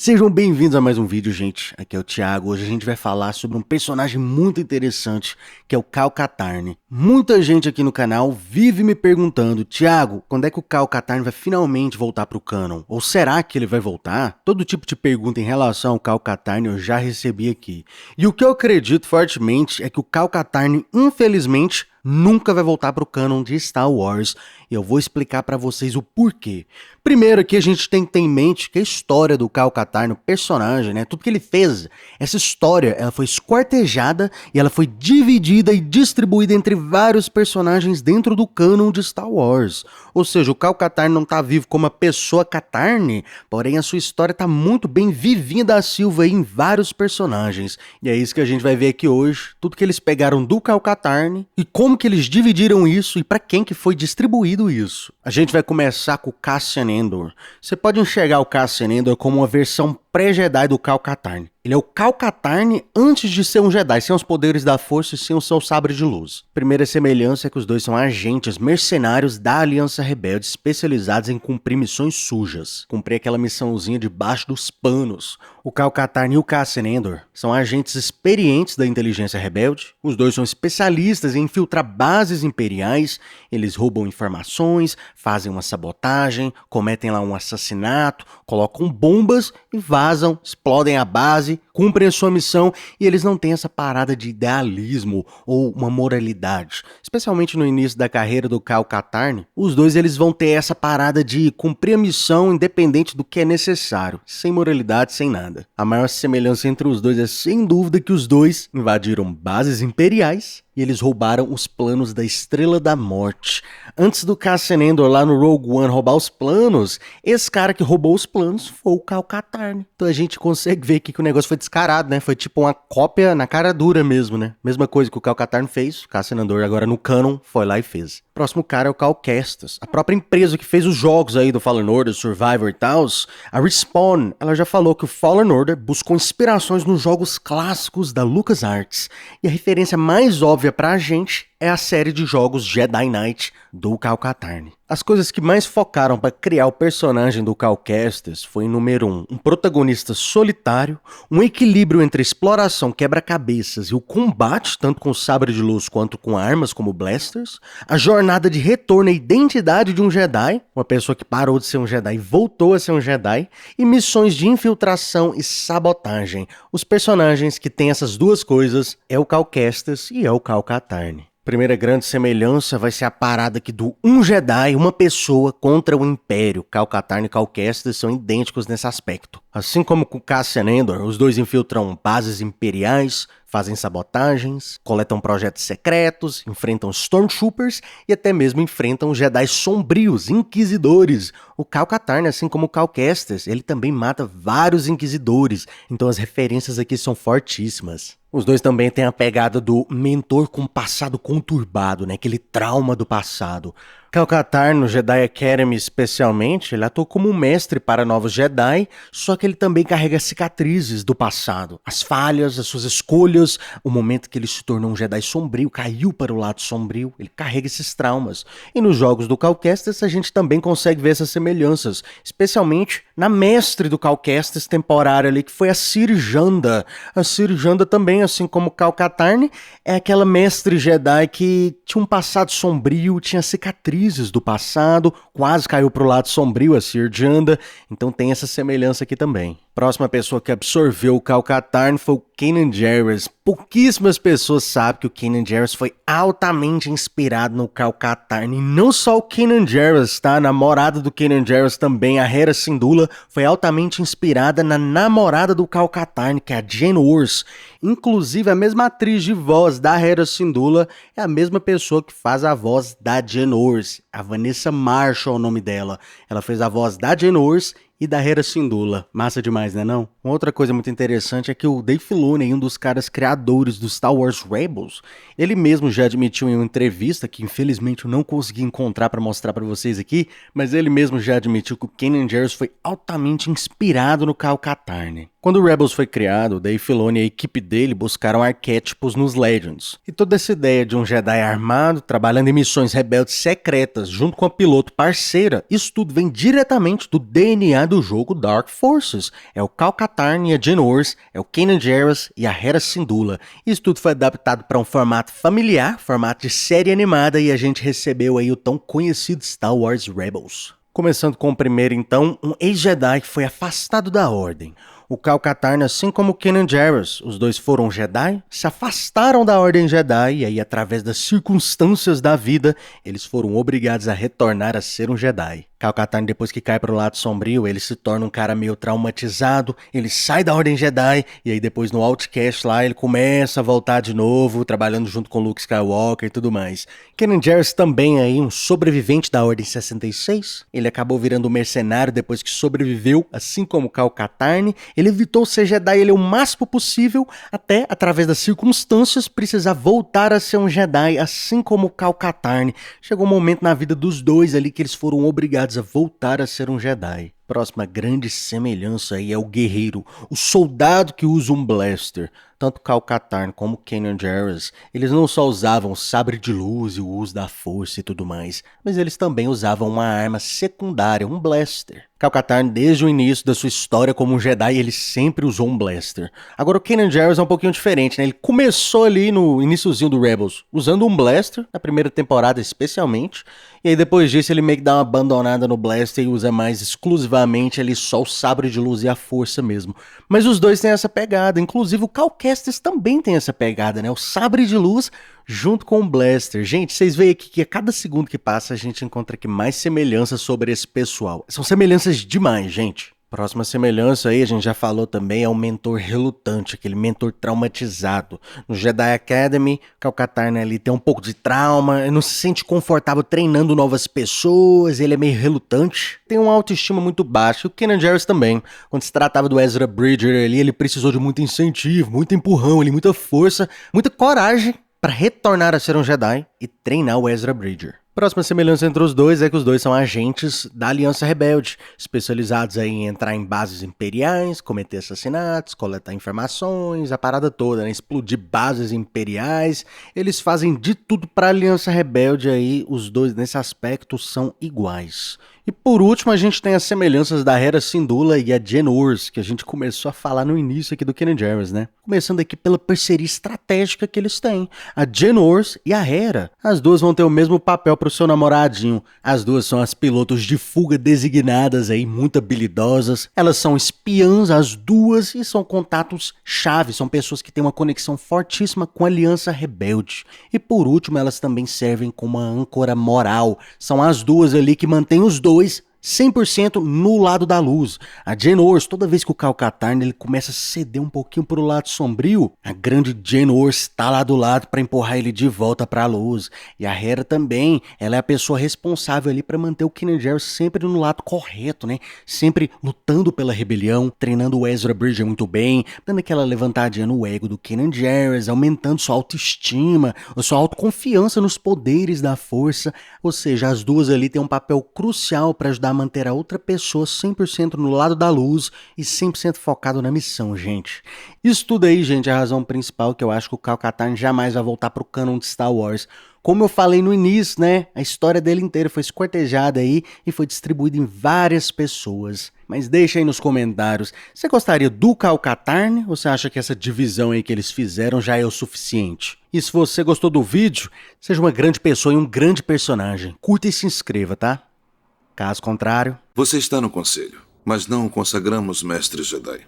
Sejam bem-vindos a mais um vídeo, gente. Aqui é o Thiago. Hoje a gente vai falar sobre um personagem muito interessante, que é o Khal Katarn. Muita gente aqui no canal vive me perguntando: Thiago, quando é que o Khal Katarn vai finalmente voltar pro canon? Ou será que ele vai voltar? Todo tipo de pergunta em relação ao Khal Katarn eu já recebi aqui. E o que eu acredito fortemente é que o Khal Katarn, infelizmente, nunca vai voltar pro canon de Star Wars, e eu vou explicar pra vocês o porquê. Primeiro aqui a gente tem que ter em mente que a história do Khal Katarn, o personagem, né, tudo que ele fez, essa história, ela foi esquartejada e ela foi dividida e distribuída entre vários personagens dentro do canon de Star Wars. Ou seja, o Khal Katarn não tá vivo como a pessoa Katarn, porém a sua história tá muito bem vivinha da Silva aí em vários personagens. E é isso que a gente vai ver aqui hoje, tudo que eles pegaram do Khal Katarn e como que eles dividiram isso e para quem que foi distribuído isso. A gente vai começar com o Cassian Andor. Você pode enxergar o Cassian Andor como uma versão pré-Jedi do Khal Katarn. Ele é o Khal Katarn antes de ser um Jedi, sem os poderes da força e sem o seu sabre de luz. Primeira semelhança é que os dois são agentes mercenários da Aliança Rebelde, especializados em cumprir missões sujas. Cumprir aquela missãozinha debaixo dos panos. O Khal Katarn e o Cassian Andor são agentes experientes da inteligência rebelde. Os dois são especialistas em infiltrar bases imperiais. Eles roubam informações, fazem uma sabotagem, cometem lá um assassinato, colocam bombas e vazam, explodem a base, cumprem a sua missão, e eles não têm essa parada de idealismo ou uma moralidade. Especialmente no início da carreira do Khal Katarn, os dois eles vão ter essa parada de cumprir a missão independente do que é necessário, sem moralidade, sem nada. A maior semelhança entre os dois é sem dúvida que os dois invadiram bases imperiais e eles roubaram os planos da Estrela da Morte. Antes do Cassian Andor lá no Rogue One roubar os planos, esse cara que roubou os planos foi o Khal Katarn. Então a gente consegue ver aqui que o negócio foi descarado, né? Foi tipo uma cópia na cara dura mesmo, né? Mesma coisa que o Khal Katarn fez, o Cassian Andor agora no canon foi lá e fez. Próximo cara é o Cal Kestis. A própria empresa que fez os jogos aí do Fallen Order, Survivor e tal, a Respawn, ela já falou que o Fallen Order buscou inspirações nos jogos clássicos da LucasArts. E a referência mais óbvia pra gente é a série de jogos Jedi Knight do Khal Katarn. As coisas que mais focaram para criar o personagem do Cal Kestis foi, número 1, um protagonista solitário, um equilíbrio entre exploração, quebra-cabeças e o combate, tanto com sabre de luz quanto com armas como blasters, a jornada de retorno à identidade de um Jedi, uma pessoa que parou de ser um Jedi e voltou a ser um Jedi, e missões de infiltração e sabotagem. Os personagens que têm essas duas coisas é o Cal Kestis e é o Khal Katarn. Primeira grande semelhança vai ser a parada aqui do um Jedi, uma pessoa contra o Império. Khal Katarn e Cal Kestis são idênticos nesse aspecto. Assim como com Cassian Andor, os dois infiltram bases imperiais, fazem sabotagens, coletam projetos secretos, enfrentam Stormtroopers e até mesmo enfrentam Jedi sombrios, inquisidores. O Khal Katarn, assim como o Cal Kestis, ele também mata vários inquisidores, então as referências aqui são fortíssimas. Os dois também têm a pegada do mentor com passado conturbado, né? Aquele trauma do passado. Khal Katarn, no Jedi Academy especialmente, ele atuou como um mestre para novos Jedi, só que ele também carrega cicatrizes do passado. As falhas, as suas escolhas, o momento que ele se tornou um Jedi sombrio, caiu para o lado sombrio, ele carrega esses traumas. E nos jogos do Khal Kestis a gente também consegue ver essas semelhanças, especialmente na mestre do Khal Kestis temporária ali, que foi a Ciri Janda. A Ciri Janda também, assim como o Khal Katarn, é aquela mestre Jedi que tinha um passado sombrio, tinha cicatrizes do passado, quase caiu pro lado sombrio, a Ciri Janda, então tem essa semelhança aqui também. Próxima pessoa que absorveu o Khal Katarn foi o Kanan Jarrus. Pouquíssimas pessoas sabem que o Kanan Jarrus foi altamente inspirado no Khal Katarn. E não só o Kanan Jarrus, tá? A namorada do Kanan Jarrus também, a Hera Syndulla, foi altamente inspirada na namorada do Khal Katarn, que é a Jyn Erso. Inclusive, a mesma atriz de voz da Hera Syndulla é a mesma pessoa que faz a voz da Jyn Erso. A Vanessa Marshall é o nome dela. Ela fez a voz da Jyn Erso e da Hera Syndulla. Massa demais, né não? Uma outra coisa muito interessante é que o Dave Filoni, um dos caras criadores do Star Wars Rebels, ele mesmo já admitiu em uma entrevista, que infelizmente eu não consegui encontrar para mostrar para vocês aqui, mas ele mesmo já admitiu que o Kanan Jarrus foi altamente inspirado no Khal Katarn. Quando o Rebels foi criado, Dave Filoni e a equipe dele buscaram arquétipos nos Legends. E toda essa ideia de um Jedi armado, trabalhando em missões rebeldes secretas, junto com a piloto parceira, isso tudo vem diretamente do DNA do jogo Dark Forces. É o Cal Katarn e a Jyn Erso, é o Kanan Jarrus e a Hera Syndulla. Isso tudo foi adaptado para um formato familiar, formato de série animada, e a gente recebeu aí o tão conhecido Star Wars Rebels. Começando com o primeiro então, um ex-Jedi que foi afastado da Ordem. O Cal Katarn, assim como o Kanan Jarrus, os dois foram Jedi, se afastaram da Ordem Jedi e aí, através das circunstâncias da vida, eles foram obrigados a retornar a ser um Jedi. Cal Katarn, depois que cai para o lado sombrio, ele se torna um cara meio traumatizado, ele sai da Ordem Jedi e aí depois no Outcast lá ele começa a voltar de novo, trabalhando junto com Luke Skywalker e tudo mais. Kanan Jarrus também aí um sobrevivente da Ordem 66, ele acabou virando um mercenário depois que sobreviveu, assim como Cal Katarn. Ele evitou ser Jedi ele o máximo possível, até, através das circunstâncias, precisar voltar a ser um Jedi, assim como o Cal Katarn. Chegou um momento na vida dos dois ali que eles foram obrigados a voltar a ser um Jedi. Próxima grande semelhança aí é o guerreiro, o soldado que usa um blaster. Tanto Cal Katarn como Kanan Jarrus, eles não só usavam sabre de luz e o uso da força e tudo mais, mas eles também usavam uma arma secundária, um blaster. Cal Katarn, desde o início da sua história como um Jedi, ele sempre usou um blaster. Agora o Kanan Jarrus é um pouquinho diferente, né? Ele começou ali no iniciozinho do Rebels usando um blaster, na primeira temporada especialmente, e aí depois disso ele meio que dá uma abandonada no blaster e usa mais exclusivamente ali só o sabre de luz e a força mesmo. Mas os dois têm essa pegada, inclusive o Cal Kestis também tem essa pegada, né? O sabre de luz junto com o blaster. Gente, vocês veem aqui que a cada segundo que passa a gente encontra aqui mais semelhanças sobre esse pessoal. São semelhanças demais, gente. Próxima semelhança aí, a gente já falou também, é o mentor relutante, aquele mentor traumatizado. No Jedi Academy, Cal Katarn ali tem um pouco de trauma, ele não se sente confortável treinando novas pessoas, ele é meio relutante, tem uma autoestima muito baixa. E o Kanan Jarrus também, quando se tratava do Ezra Bridger ali, ele precisou de muito incentivo, muito empurrão, ali, muita força, muita coragem para retornar a ser um Jedi e treinar o Ezra Bridger. Próxima semelhança entre os dois é que os dois são agentes da Aliança Rebelde, especializados aí em entrar em bases imperiais, cometer assassinatos, coletar informações, a parada toda, né? Explodir bases imperiais. Eles fazem de tudo para a Aliança Rebelde aí, os dois nesse aspecto são iguais. E por último a gente tem as semelhanças da Hera Syndulla e a Jyn Erso, que a gente começou a falar no início aqui do Kanan Jarrus, né? Começando aqui pela parceria estratégica que eles têm. A Jyn Erso e a Hera, as duas vão ter o mesmo papel pro seu namoradinho. As duas são as pilotos de fuga designadas aí, muito habilidosas. Elas são espiãs, as duas, e são contatos chave, são pessoas que têm uma conexão fortíssima com a Aliança Rebelde. E por último, elas também servem como uma âncora moral. São as duas ali que mantêm os dois 100% no lado da luz. A Jyn Erso, toda vez que o Cal Katarn ele começa a ceder um pouquinho pro lado sombrio, a grande Jyn Erso tá lá do lado para empurrar ele de volta para a luz. E a Hera também, ela é a pessoa responsável ali para manter o Kanan Jarrus sempre no lado correto, né? Sempre lutando pela rebelião, treinando o Ezra Bridger muito bem, dando aquela levantadinha no ego do Kanan Jarrus, aumentando sua autoestima, sua autoconfiança nos poderes da força. Ou seja, as duas ali têm um papel crucial para ajudar a manter a outra pessoa 100% no lado da luz e 100% focado na missão, gente. Isso tudo aí, gente, é a razão principal que eu acho que o Cal Katarn jamais vai voltar pro canon de Star Wars. Como eu falei no início, né, a história dele inteira foi esquartejada aí e foi distribuída em várias pessoas. Mas deixa aí nos comentários, você gostaria do Cal Katarn ou você acha que essa divisão aí que eles fizeram já é o suficiente? E se você gostou do vídeo, seja uma grande pessoa e um grande personagem. Curta e se inscreva, tá? Caso contrário... Você está no conselho, mas não o consagramos mestre Jedi.